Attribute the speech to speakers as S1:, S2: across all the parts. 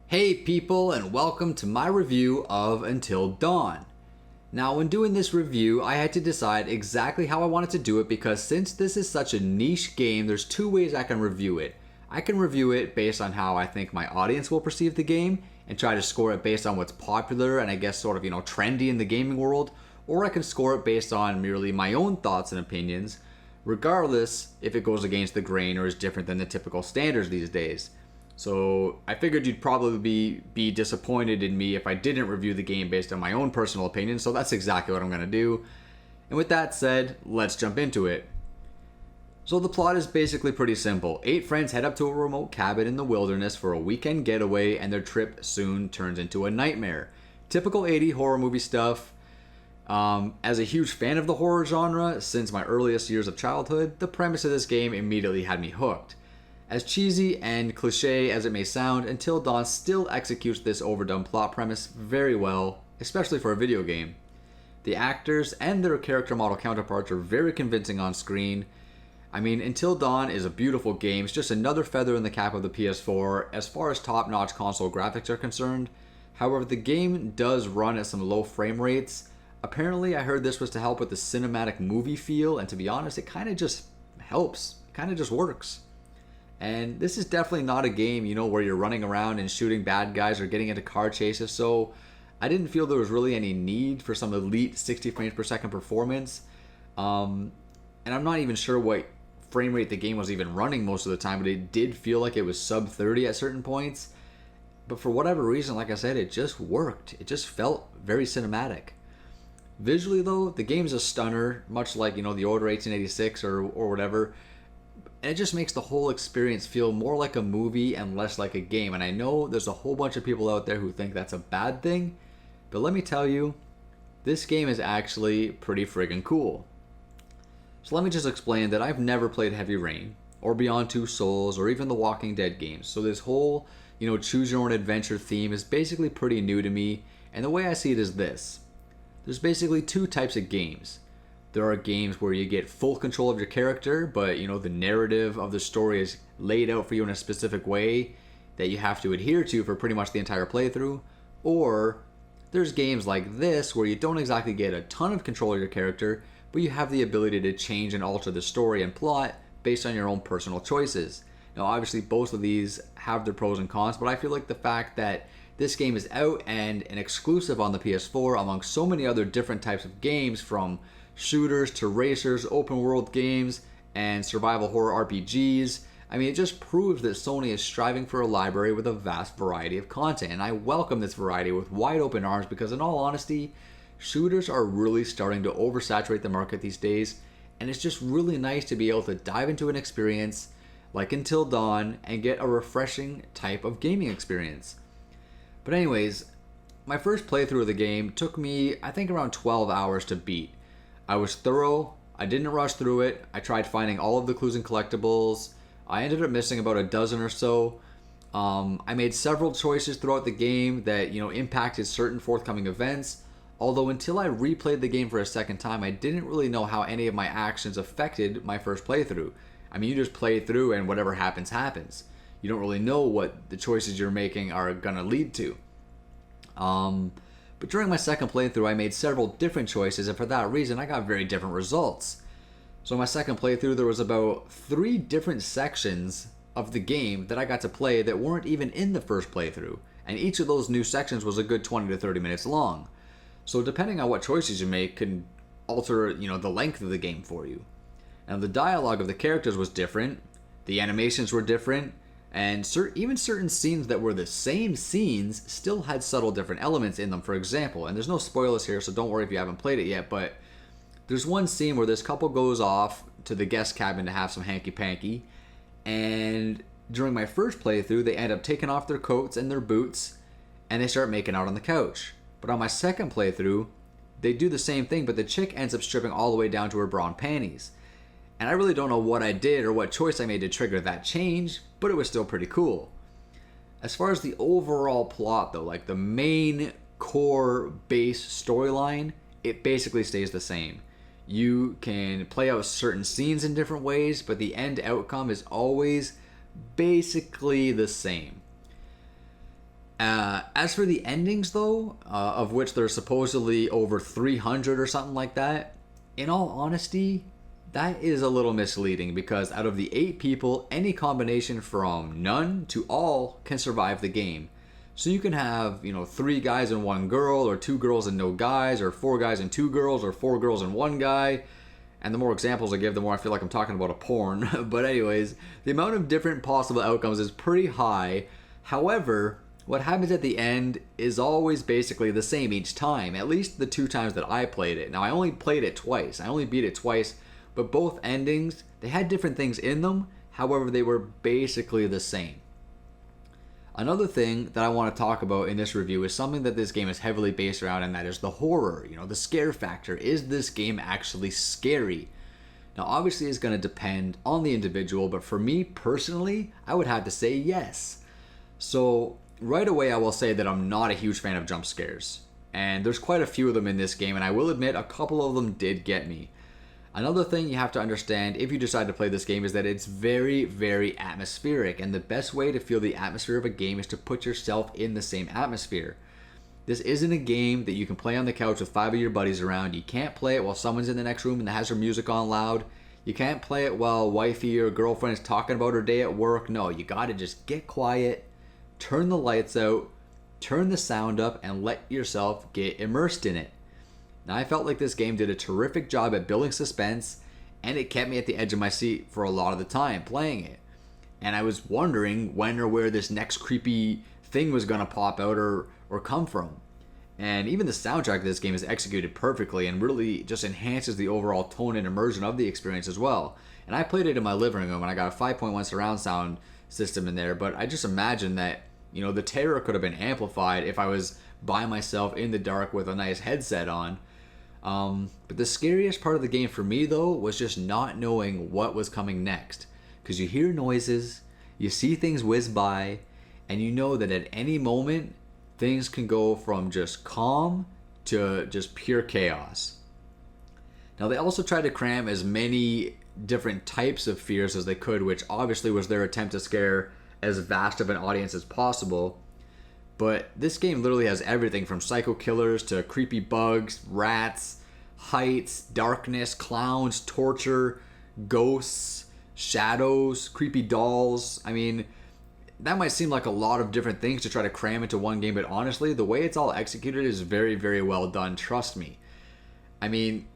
S1: Hey people, and welcome to my review of Until Dawn. Now, when doing this review, I had to decide exactly how I wanted to do it because since this is such a niche game, there's two ways I can review it. I can review it based on how I think my audience will perceive the game and try to score it based on what's popular and I guess sort of, trendy in the gaming world, or I can score it based on merely my own thoughts and opinions, regardless if it goes against the grain or is different than the typical standards these days. So I figured you'd probably be disappointed in me if I didn't review the game based on my own personal opinion, so that's exactly what I'm going to do. And with that said, let's jump into it. So the plot is basically pretty simple. 8 friends head up to a remote cabin in the wilderness for a weekend getaway, and their trip soon turns into a nightmare. Typical 80s horror movie stuff. As a huge fan of the horror genre since my earliest years of childhood, the premise of this game immediately had me hooked. As cheesy and cliche as it may sound, Until Dawn still executes this overdone plot premise very well, especially for a video game. The actors and their character model counterparts are very convincing on screen. I mean, Until Dawn is a beautiful game. It's just another feather in the cap of the PS4 as far as top-notch console graphics are concerned. However, the game does run at some low frame rates. Apparently, I heard this was to help with the cinematic movie feel, and to be honest, it kind of just helps. It kind of just works. And this is definitely not a game, where you're running around and shooting bad guys or getting into car chases, so I didn't feel there was really any need for some elite 60 frames per second performance. And I'm not even sure what frame rate the game was even running most of the time, but it did feel like it was sub 30 at certain points. But for whatever reason, like I said, it just worked. It just felt very cinematic. Visually, though, the game's a stunner, much like, the Order 1886 or whatever. And it just makes the whole experience feel more like a movie and less like a game. And I know there's a whole bunch of people out there who think that's a bad thing, but let me tell you, this game is actually pretty friggin' cool. So let me just explain that I've never played Heavy Rain, or Beyond Two Souls, or even the Walking Dead games. So this whole, choose your own adventure theme is basically pretty new to me. And the way I see it is this. There's basically two types of games. There are games where you get full control of your character, but the narrative of the story is laid out for you in a specific way that you have to adhere to for pretty much the entire playthrough. Or there's games like this where you don't exactly get a ton of control of your character, but you have the ability to change and alter the story and plot based on your own personal choices. Now obviously both of these have their pros and cons, but I feel like the fact that this game is out and an exclusive on the PS4 among so many other different types of games, from shooters to racers, open world games, and survival horror RPGs. I mean, it just proves that Sony is striving for a library with a vast variety of content, and I welcome this variety with wide open arms because, in all honesty, shooters are really starting to oversaturate the market these days, and it's just really nice to be able to dive into an experience like Until Dawn and get a refreshing type of gaming experience. But anyways, my first playthrough of the game took me, I think, around 12 hours to beat. I was thorough, I didn't rush through it, I tried finding all of the clues and collectibles, I ended up missing about a dozen or so. I made several choices throughout the game that, impacted certain forthcoming events, although until I replayed the game for a second time, I didn't really know how any of my actions affected my first playthrough. I mean, you just play through and whatever happens, happens. You don't really know what the choices you're making are gonna lead to. But during my second playthrough, I made several different choices, and for that reason, I got very different results. So in my second playthrough, there was about 3 different sections of the game that I got to play that weren't even in the first playthrough, and each of those new sections was a good 20 to 30 minutes long. So depending on what choices you make can alter, the length of the game for you. And the dialogue of the characters was different, the animations were different, and even certain scenes that were the same scenes still had subtle different elements in them. For example, and there's no spoilers here, so don't worry if you haven't played it yet, but there's one scene where this couple goes off to the guest cabin to have some hanky-panky, and during my first playthrough, they end up taking off their coats and their boots, and they start making out on the couch. But on my second playthrough, they do the same thing, but the chick ends up stripping all the way down to her bra and panties. And I really don't know what I did or what choice I made to trigger that change, but it was still pretty cool. As far as the overall plot though, like the main core base storyline, it basically stays the same. You can play out certain scenes in different ways, but the end outcome is always basically the same. As for the endings, though, of which there's supposedly over 300 or something like that, in all honesty, that is a little misleading because out of the 8 people, any combination from none to all can survive the game. So you can have, 3 guys and 1 girl, or 2 girls and no guys, or 4 guys and 2 girls, or 4 girls and 1 guy. And the more examples I give, the more I feel like I'm talking about a porn. But anyways, the amount of different possible outcomes is pretty high. However, what happens at the end is always basically the same each time, at least the 2 times that I played it. Now, I only played it twice. I only beat it twice, but both endings, they had different things in them. However, they were basically the same. Another thing that I want to talk about in this review is something that this game is heavily based around, and that is the horror, the scare factor. Is this game actually scary? Now, obviously, it's going to depend on the individual, but for me personally, I would have to say yes. So, right away, I will say that I'm not a huge fan of jump scares. And there's quite a few of them in this game, and I will admit a couple of them did get me. Another thing you have to understand if you decide to play this game is that it's very, very atmospheric, and the best way to feel the atmosphere of a game is to put yourself in the same atmosphere. This isn't a game that you can play on the couch with 5 of your buddies around. You can't play it while someone's in the next room and has her music on loud. You can't play it while wifey or girlfriend is talking about her day at work. No, you gotta just get quiet, turn the lights out, turn the sound up, and let yourself get immersed in it. Now, I felt like this game did a terrific job at building suspense, and it kept me at the edge of my seat for a lot of the time playing it. And I was wondering when or where this next creepy thing was going to pop out or come from. And even the soundtrack of this game is executed perfectly and really just enhances the overall tone and immersion of the experience as well. And I played it in my living room, and I got a 5.1 surround sound system in there, but I just imagine that, the terror could have been amplified if I was by myself in the dark with a nice headset on. But the scariest part of the game for me, though, was just not knowing what was coming next. Because you hear noises, you see things whiz by, and you know that at any moment, things can go from just calm to just pure chaos. Now, they also tried to cram as many different types of fears as they could, which obviously was their attempt to scare as vast of an audience as possible. But this game literally has everything from psycho killers to creepy bugs, rats, heights, darkness, clowns, torture, ghosts, shadows, creepy dolls. I mean, that might seem like a lot of different things to try to cram into one game, but honestly, the way it's all executed is very, very well done. Trust me. I mean,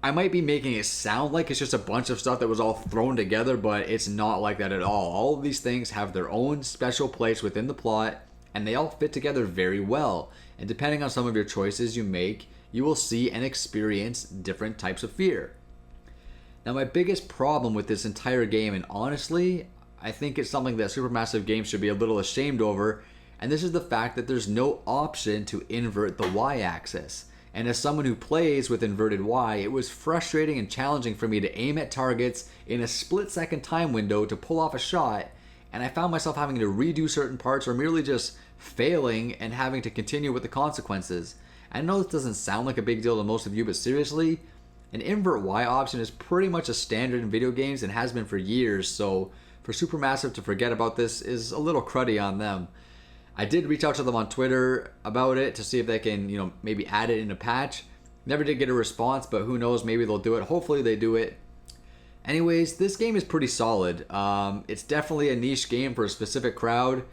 S1: I might be making it sound like it's just a bunch of stuff that was all thrown together, but it's not like that at all. All of these things have their own special place within the plot, and they all fit together very well. And depending on some of your choices you make, you will see and experience different types of fear. Now, my biggest problem with this entire game, and honestly, I think it's something that Supermassive Games should be a little ashamed over, and this is the fact that there's no option to invert the Y-axis. And as someone who plays with inverted Y, it was frustrating and challenging for me to aim at targets in a split-second time window to pull off a shot, and I found myself having to redo certain parts or merely just failing and having to continue with the consequences. I know this doesn't sound like a big deal to most of you, but seriously, an invert Y option is pretty much a standard in video games and has been for years, so for Supermassive to forget about this is a little cruddy on them. I did reach out to them on Twitter about it to see if they can, maybe add it in a patch. Never did get a response, but who knows, maybe they'll do it. Hopefully they do it. Anyways, this game is pretty solid. It's definitely a niche game for a specific crowd.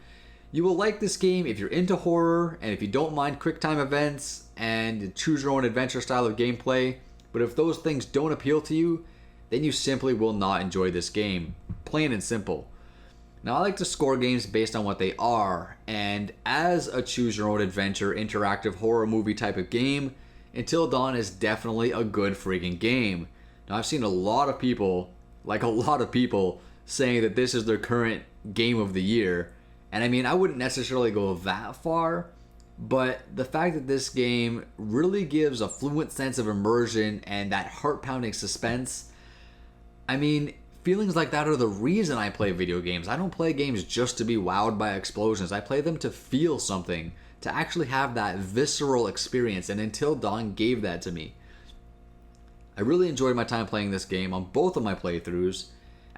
S1: You will like this game if you're into horror and if you don't mind quick time events and choose your own adventure style of gameplay. But if those things don't appeal to you, then you simply will not enjoy this game. Plain and simple. Now, I like to score games based on what they are, and as a choose your own adventure interactive horror movie type of game, Until Dawn is definitely a good freaking game. Now, I've seen a lot of people saying that this is their current game of the year. And I mean, I wouldn't necessarily go that far, but the fact that this game really gives a fluent sense of immersion and that heart-pounding suspense, I mean, feelings like that are the reason I play video games. I don't play games just to be wowed by explosions. I play them to feel something, to actually have that visceral experience, and Until Dawn gave that to me. I really enjoyed my time playing this game on both of my playthroughs,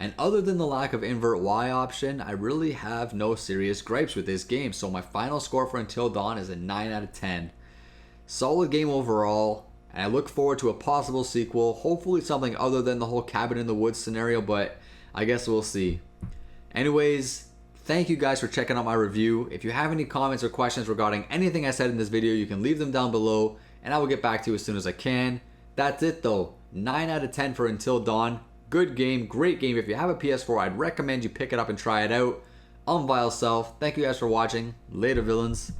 S1: And other than the lack of invert Y option, I really have no serious gripes with this game. So my final score for Until Dawn is a 9 out of 10. Solid game overall, and I look forward to a possible sequel. Hopefully something other than the whole cabin in the woods scenario, but I guess we'll see. Anyways, thank you guys for checking out my review. If you have any comments or questions regarding anything I said in this video, you can leave them down below, and I will get back to you as soon as I can. That's it though. 9 out of 10 for Until Dawn. Good game, great game. If you have a PS4, I'd recommend you pick it up and try it out. I'm Vile Self. Thank you guys for watching. Later, villains.